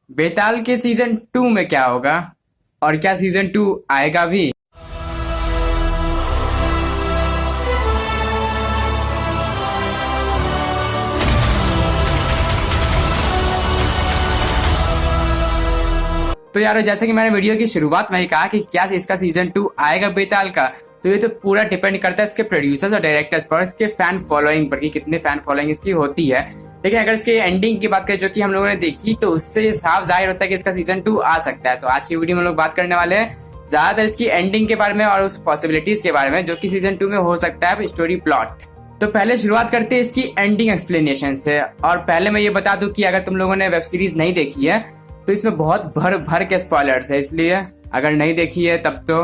बेताल के सीजन 2 में क्या होगा और क्या सीजन 2 आएगा भी। तो यार जैसे कि मैंने वीडियो की शुरुआत में ही कहा कि क्या इसका सीजन 2 आएगा बेताल का, तो ये तो पूरा डिपेंड करता है इसके प्रोड्यूसर्स और डायरेक्टर्स पर, इसके फैन फॉलोइंग पर कि कितने फैन फॉलोइंग इसकी होती है। लेकिन अगर इसके एंडिंग की बात करें जो कि हम लोगों ने देखी, तो उससे साफ जाहिर होता है कि इसका सीजन 2 आ सकता है। तो आज की वीडियो में हम लोग बात करने वाले हैं ज्यादातर इसकी एंडिंग के बारे में और उस पॉसिबिलिटीज के बारे में जो कि सीजन 2 में हो सकता है स्टोरी प्लॉट। तो पहले शुरुआत करते हैं इसकी एंडिंग एक्सप्लेनेशन से। और पहले मैं ये बता दूं कि अगर तुम लोगों ने वेब सीरीज नहीं देखी है तो इसमें बहुत भर भर के स्पॉयलर्स है, इसलिए अगर नहीं देखी है तब तो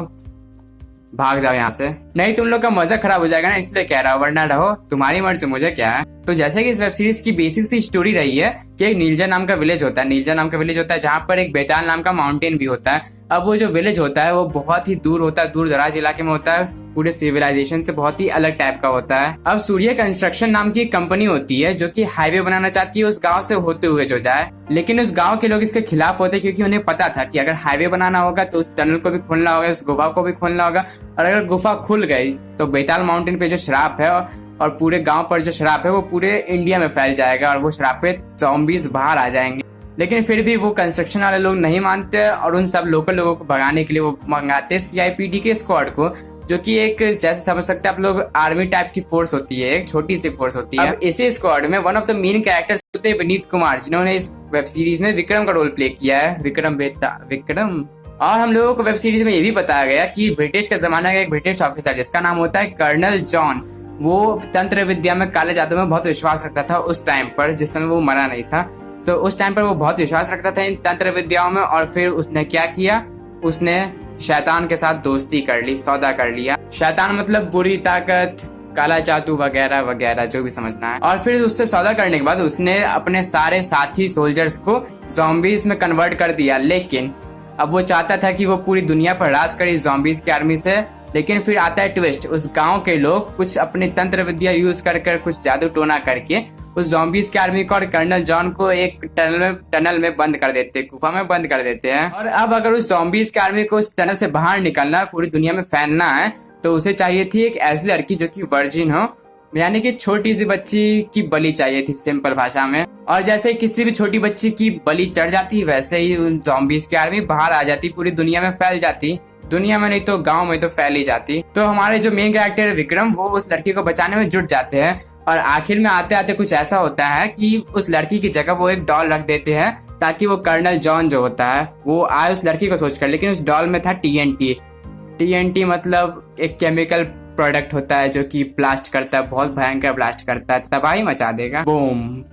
भाग जाओ यहाँ से, नहीं तुम लोग का मजा खराब हो जाएगा ना, इसलिए कह रहा हूँ, वरना रहो तुम्हारी मर्जी, मुझे क्या है। तो जैसे कि इस वेब सीरीज की बेसिक सी स्टोरी रही है कि एक नीलजा नाम का विलेज होता है, नीलजा नाम का विलेज होता है जहाँ पर एक बेताल नाम का माउंटेन भी होता है। अब वो जो विलेज होता है वो बहुत ही दूर होता है, दूर दराज इलाके में होता है, पूरे सिविलाइजेशन से बहुत ही अलग टाइप का होता है। अब सूर्य कंस्ट्रक्शन नाम की एक कंपनी होती है जो कि हाईवे बनाना चाहती है उस गांव से होते हुए जो जाए, लेकिन उस गांव के लोग इसके खिलाफ होते हैं क्योंकि उन्हें पता था कि अगर हाईवे बनाना होगा तो उस टनल को भी खोलना होगा, उस गुफा को भी खोलना होगा, और अगर गुफा खुल गई तो बेताल माउंटेन पे जो श्राप है और पूरे गांव पर जो श्राप है वो पूरे इंडिया में फैल जाएगा और वो श्राप पे ज़ॉम्बीज बाहर आ जाएंगे। लेकिन फिर भी वो कंस्ट्रक्शन वाले लोग नहीं मानते और उन सब लोकल लोगों को भगाने के लिए वो मंगाते सीआईपीडी के स्क्वाड को, जो कि एक जैसे समझ सकते हैं आप लोग आर्मी टाइप की फोर्स होती है, एक छोटी सी फोर्स होती है। अब इसी स्क्वाड में one of the main characters होते हैं विनीत कुमार, जिन्होंने इस वेब सीरीज में विक्रम का रोल प्ले किया है, विक्रम। और हम लोगों को वेब सीरीज में ये भी बताया गया कि ब्रिटिश के जमाने का एक ब्रिटिश ऑफिसर जिसका नाम होता है कर्नल जॉन, वो तंत्र विद्या में, काले जादू में बहुत विश्वास रखता था उस टाइम पर, जिस समय वो मरा नहीं था। तो उस टाइम पर वो बहुत विश्वास रखता था इन तंत्र विद्याओं में, और फिर उसने क्या किया, उसने शैतान के साथ दोस्ती कर ली, सौदा कर लिया। शैतान मतलब बुरी ताकत, काला जादू वगैरह वगैरह जो भी समझना है। और फिर उससे सौदा करने के बाद उसने अपने सारे साथी सोल्जर्स को ज़ॉम्बीज में कन्वर्ट कर दिया। लेकिन अब वो चाहता था कि वो पूरी दुनिया पर राज करे ज़ॉम्बीज की आर्मी से। लेकिन फिर आता है ट्विस्ट, उस गांव के लोग कुछ अपनी तंत्र विद्या यूज कर कुछ जादू टोना करके उस ज़ॉम्बीज की आर्मी को और कर्नल जॉन को एक टनल में बंद कर देते, गुफा में बंद कर देते हैं। और अब अगर उस ज़ॉम्बीज की आर्मी को उस टनल से बाहर निकलना, पूरी दुनिया में फैलना है, तो उसे चाहिए थी एक ऐसी लड़की जो कि वर्जिन हो, यानी कि छोटी सी बच्ची की बलि चाहिए थी सिंपल भाषा में। और जैसे किसी भी छोटी बच्ची की बलि चढ़ जाती वैसे ही उन ज़ॉम्बीज की आर्मी बाहर आ जाती, पूरी दुनिया में फैल जाती, दुनिया में नहीं तो गांव में तो फैल ही जाती। तो हमारे जो मेन कैरेक्टर है विक्रम, वो उस लड़की को बचाने में जुट जाते हैं। और आखिर में आते आते कुछ ऐसा होता है कि उस लड़की की जगह वो एक डॉल रख देते हैं ताकि वो कर्नल जॉन जो होता है वो आए उस लड़की को सोचकर। लेकिन उस डॉल में था टीएनटी मतलब एक केमिकल प्रोडक्ट होता है जो कि ब्लास्ट करता है, बहुत भयंकर ब्लास्ट करता है, तबाही मचा देगा, बूम।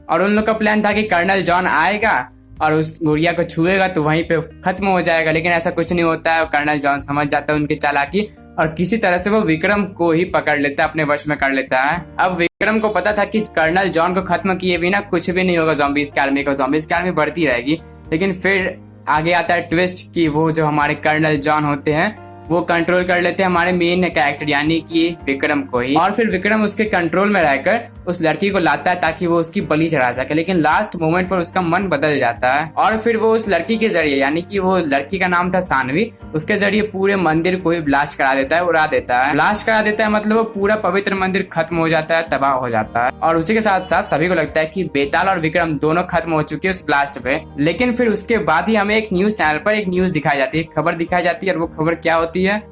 और उन लोग का प्लान था कि कर्नल जॉन आएगा और उस गुड़िया को छुएगा तो वहीं पे खत्म हो जाएगा, लेकिन ऐसा कुछ नहीं होता है। कर्नल जॉन समझ जाता है उनकी चालाकी और किसी तरह से वो विक्रम को ही पकड़ लेता है, अपने वश में कर लेता है। अब विक्रम को पता था कि कर्नल जॉन को खत्म किए बिना कुछ भी नहीं होगा ज़ॉम्बीज की आर्मी को, ज़ॉम्बीज की आर्मी बढ़ती रहेगी। लेकिन फिर आगे आता है ट्विस्ट कि वो जो हमारे कर्नल जॉन होते हैं वो कंट्रोल कर लेते हैं हमारे मेन कैरेक्टर यानी कि विक्रम को ही। और फिर विक्रम उसके कंट्रोल में रहकर उस लड़की को लाता है ताकि वो उसकी बलि चढ़ा सके। लेकिन लास्ट मोमेंट पर उसका मन बदल जाता है और फिर वो उस लड़की के जरिए, यानी कि वो लड़की का नाम था सानवी, उसके जरिए पूरे मंदिर को ही ब्लास्ट करा देता है, उड़ा देता है। ब्लास्ट करा देता है मतलब वो पूरा पवित्र मंदिर खत्म हो जाता है, तबाह हो जाता है। और उसी के साथ साथ सभी को लगता है कि बेताल और विक्रम दोनों खत्म हो चुके हैं उस ब्लास्ट पे। लेकिन फिर उसके बाद ही हमें एक न्यूज चैनल पर एक न्यूज दिखाई जाती है, खबर दिखाई जाती है, और वो खबर क्या होती है,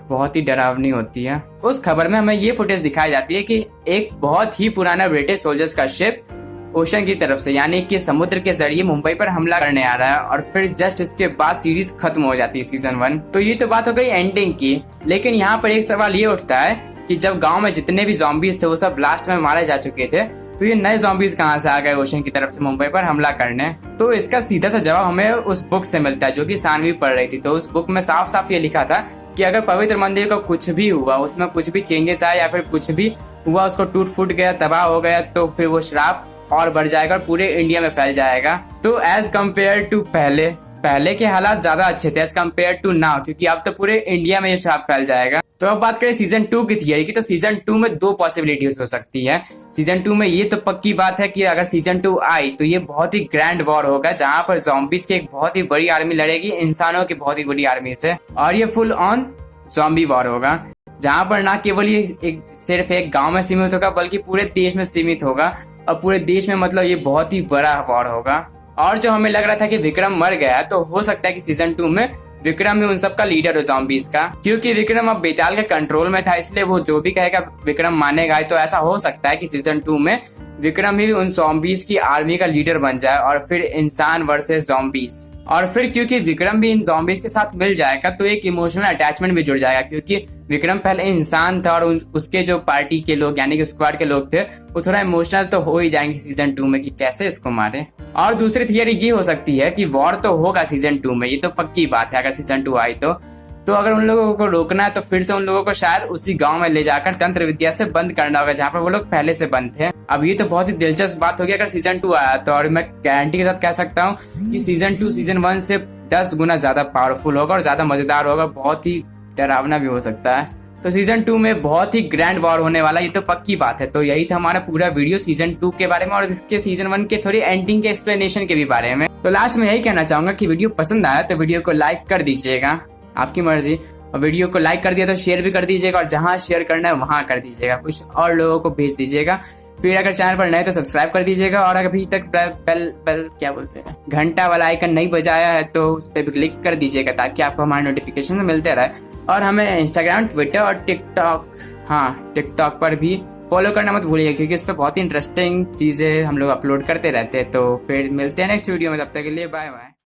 बहुत ही डरावनी होती है। उस खबर में हमें ये फुटेज दिखाई जाती है कि एक बहुत ही पुराना ब्रिटिश सोल्जर्स का शिप ओशन की तरफ से, यानी कि समुद्र के जरिए मुंबई पर हमला करने आ रहा है। और फिर जस्ट इसके बाद सीरीज खत्म हो जाती है सीजन 1। तो ये तो बात हो गई एंडिंग की। लेकिन यहाँ पर एक सवाल ये उठता है कि जब गाँव में जितने भी ज़ॉम्बीज थे वो सब ब्लास्ट में मारे जा चुके थे, तो ये नए ज़ॉम्बीज कहाँ से आ गए ओशन की तरफ से मुंबई पर हमला करने? तो इसका सीधा सा जवाब हमें उस बुक से मिलता है जो कि सानवी पढ़ रही थी। तो उस बुक में साफ साफ ये लिखा था कि अगर पवित्र मंदिर को कुछ भी हुआ, उसमें कुछ भी चेंजेस आए या फिर कुछ भी हुआ, उसको टूट फूट गया, तबाह हो गया, तो फिर वो श्राप और बढ़ जाएगा और पूरे इंडिया में फैल जाएगा। तो एज कम्पेयर टू पहले पहले के हालात ज्यादा अच्छे थे एज कम्पेयर टू नाउ, क्योंकि अब तो पूरे इंडिया में ये सांप फैल जाएगा। तो अब बात करें सीजन 2 की थियरी की, तो सीजन 2 में 2 पॉसिबिलिटीज हो सकती है। सीजन 2 में ये तो पक्की बात है कि अगर सीजन 2 आई तो ये बहुत ही ग्रैंड वॉर होगा, जहां पर ज़ॉम्बीज की एक बहुत ही बड़ी आर्मी लड़ेगी इंसानों की बहुत ही बड़ी आर्मी से, और ये फुल ऑन ज़ॉम्बी वॉर होगा, जहां पर ना केवल ये सिर्फ एक गांव में सीमित होगा बल्कि पूरे देश में सीमित होगा, और पूरे देश में मतलब ये बहुत ही बड़ा वॉर होगा। और जो हमें लग रहा था कि विक्रम मर गया, तो हो सकता है कि सीजन 2 में विक्रम ही उन सब का लीडर हो ज़ॉम्बीज का, क्योंकि विक्रम अब बेताल के कंट्रोल में था, इसलिए वो जो भी कहेगा विक्रम मानेगा। तो ऐसा हो सकता है कि सीजन 2 में विक्रम ही उन ज़ॉम्बीज की आर्मी का लीडर बन जाए, और फिर इंसान वर्सेस ज़ॉम्बीज। और फिर क्योंकि विक्रम भी इन ज़ॉम्बीज के साथ मिल जाएगा तो एक इमोशनल अटैचमेंट भी जुड़ जाएगा, क्योंकि विक्रम पहले इंसान था और उसके जो पार्टी के लोग यानी कि स्क्वाड के लोग थे वो थोड़ा इमोशनल तो हो ही जाएंगे सीजन 2 में कि कैसे इसको मारे। और दूसरी थियरी ये हो सकती है कि वॉर तो होगा सीजन 2 में, ये तो पक्की बात है अगर सीजन 2 आई तो अगर उन लोगों को रोकना है तो फिर से उन लोगों को शायद उसी गांव में ले जाकर तंत्र विद्या से बंद करना होगा जहां पर वो लोग पहले से बंद थे। अब ये तो बहुत ही दिलचस्प बात होगी अगर सीजन 2 आया तो, और मैं गारंटी के साथ कह सकता हूँ कि सीजन 2 सीजन 1 से 10 गुना ज्यादा पावरफुल होगा और ज्यादा मजेदार होगा, बहुत ही डरावना भी हो सकता है। तो सीजन 2 में बहुत ही ग्रैंड वॉर होने वाला, ये तो पक्की बात है। तो यही था हमारा पूरा वीडियो सीजन 2 के बारे में और इसके सीजन 1 के थोड़ी एंडिंग के एक्सप्लेनेशन के भी बारे में। तो लास्ट में यही कहना चाहूंगा कि वीडियो पसंद आया तो वीडियो को लाइक कर दीजिएगा, आपकी मर्जी, और वीडियो को लाइक कर दिया तो शेयर भी कर दीजिएगा, और जहां शेयर करना है वहां कर दीजिएगा, कुछ और लोगों को भेज दीजिएगा। फिर अगर चैनल पर नए तो सब्सक्राइब कर दीजिएगा, और अभी तक बेल क्या बोलते हैं घंटा वाला आइकन नहीं बजाया है तो उस पर भी क्लिक कर दीजिएगा ताकि आपको हमारे नोटिफिकेशन मिलते रहे। और हमें इंस्टाग्राम, ट्विटर और टिकटॉक पर भी फॉलो करना मत भूलिएगा, क्योंकि इस पर बहुत ही इंटरेस्टिंग चीजें हम लोग अपलोड करते रहते हैं। तो फिर मिलते हैं नेक्स्ट वीडियो में, तब तक के लिए बाय बाय।